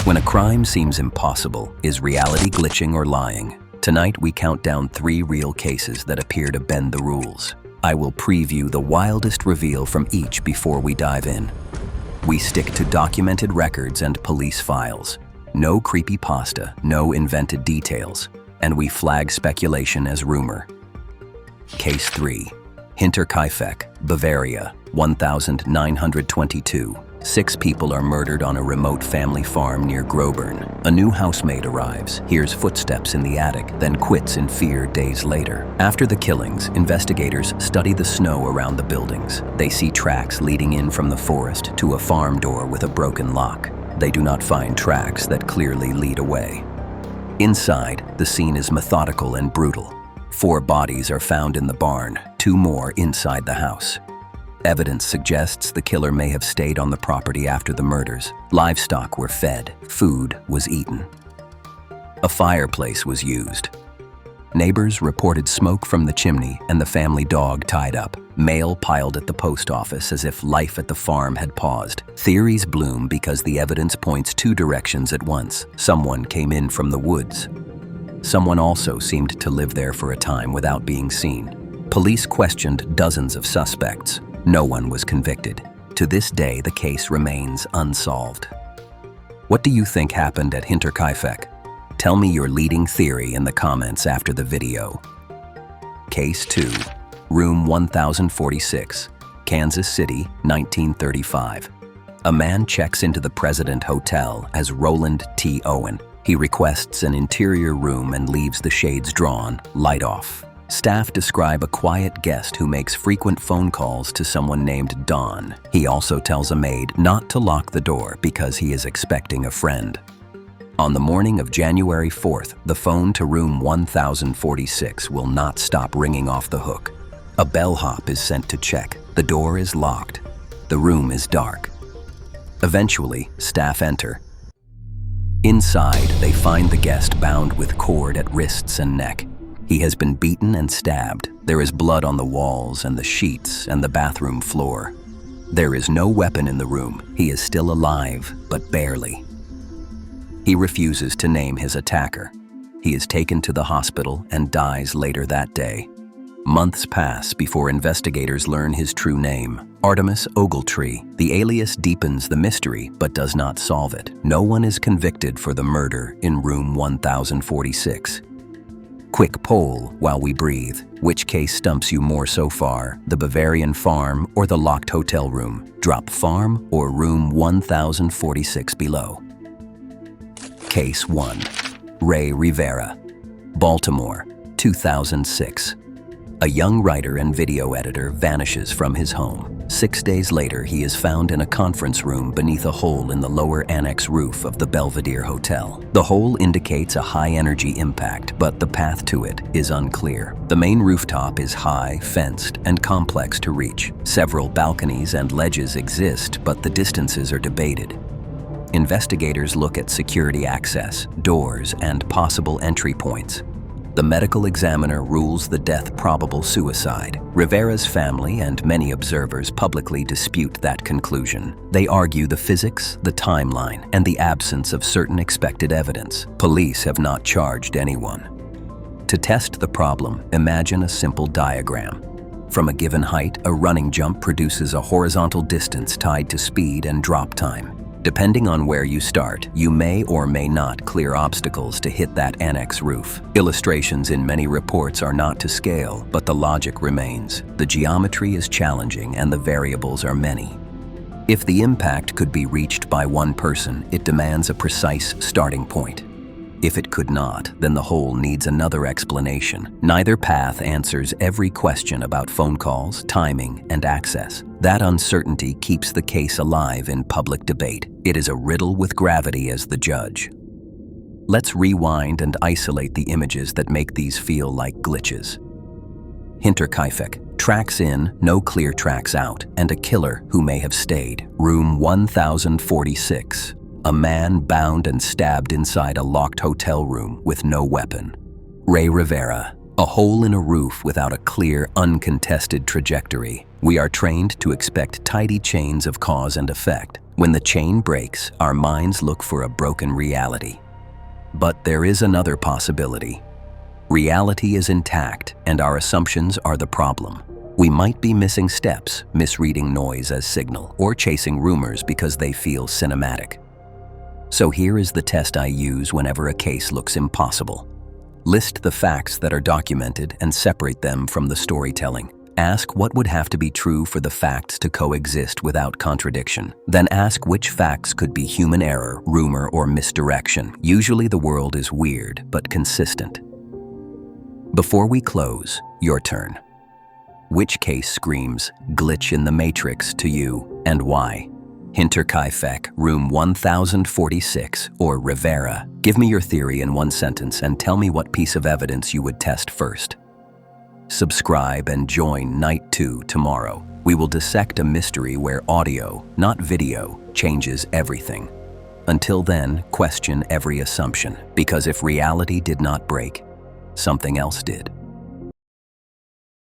When a crime seems impossible, is reality glitching or lying? Tonight we count down 3 real cases that appear to bend the rules. I will preview the wildest reveal from each before we dive in. We stick to documented records and police files. No creepypasta, no invented details, and we flag speculation as rumor. Case 3. Hinterkaifeck, Bavaria, 1922. 6 people are murdered on a remote family farm near Groburn. A new housemaid arrives, hears footsteps in the attic, then quits in fear days later. After the killings, investigators study the snow around the buildings. They see tracks leading in from the forest to a farm door with a broken lock. They do not find tracks that clearly lead away. Inside, the scene is methodical and brutal. 4 bodies are found in the barn, 2 more inside the house. Evidence suggests the killer may have stayed on the property after the murders. Livestock were fed, food was eaten. A fireplace was used. Neighbors reported smoke from the chimney and the family dog tied up. Mail piled at the post office as if life at the farm had paused. Theories bloom because the evidence points 2 directions at once. Someone came in from the woods. Someone also seemed to live there for a time without being seen. Police questioned dozens of suspects. No one was convicted. To this day, the case remains unsolved. What do you think happened at Hinterkaifeck? Tell me your leading theory in the comments after the video. Case 2. Room 1046, Kansas City, 1935. A man checks into the President Hotel as Roland T. Owen. He requests an interior room and leaves the shades drawn, light off. Staff describe a quiet guest who makes frequent phone calls to someone named Don. He also tells a maid not to lock the door because he is expecting a friend. On the morning of January 4th, the phone to room 1046 will not stop ringing off the hook. A bellhop is sent to check. The door is locked. The room is dark. Eventually, staff enter. Inside, they find the guest bound with cord at wrists and neck. He has been beaten and stabbed. There is blood on the walls and the sheets and the bathroom floor. There is no weapon in the room. He is still alive, but barely. He refuses to name his attacker. He is taken to the hospital and dies later that day. Months pass before investigators learn his true name, Artemis Ogletree. The alias deepens the mystery but does not solve it. No one is convicted for the murder in room 1046. Quick poll while we breathe. Which case stumps you more so far, the Bavarian farm or the locked hotel room? Drop farm or room 1046 below. Case 1. Rey Rivera, Baltimore, 2006. A young writer and video editor vanishes from his home. 6 days later, he is found in a conference room beneath a hole in the lower annex roof of the Belvedere Hotel. The hole indicates a high-energy impact, but the path to it is unclear. The main rooftop is high, fenced, and complex to reach. Several balconies and ledges exist, but the distances are debated. Investigators look at security access, doors, and possible entry points. The medical examiner rules the death probable suicide. Rivera's family and many observers publicly dispute that conclusion. They argue the physics, the timeline, and the absence of certain expected evidence. Police have not charged anyone. To test the problem, imagine a simple diagram. From a given height, a running jump produces a horizontal distance tied to speed and drop time. Depending on where you start, you may or may not clear obstacles to hit that annex roof. Illustrations in many reports are not to scale, but the logic remains. The geometry is challenging and the variables are many. If the impact could be reached by one person, it demands a precise starting point. If it could not, then the hole needs another explanation. Neither path answers every question about phone calls, timing, and access. That uncertainty keeps the case alive in public debate. It is a riddle with gravity as the judge. Let's rewind and isolate the images that make these feel like glitches. Hinterkaifeck, tracks in, no clear tracks out, and a killer who may have stayed. Room 1046. A man bound and stabbed inside a locked hotel room with no weapon. Rey Rivera, A hole in a roof without a clear, uncontested trajectory. We are trained to expect tidy chains of cause and effect. When the chain breaks, our minds look for a broken reality. But there is another possibility. Reality is intact, and our assumptions are the problem. We might be missing steps, misreading noise as signal, or chasing rumors because they feel cinematic. So here is the test I use whenever a case looks impossible. List the facts that are documented and separate them from the storytelling. Ask what would have to be true for the facts to coexist without contradiction. Then ask which facts could be human error, rumor, or misdirection. Usually the world is weird, but consistent. Before we close, your turn. Which case screams glitch in the matrix to you, and why? Hinterkaifeck, room 1046, or Rivera. Give me your theory in one sentence and tell me what piece of evidence you would test first. Subscribe and join Night 2 tomorrow. We will dissect a mystery where audio, not video, changes everything. Until then, question every assumption, because if reality did not break, something else did.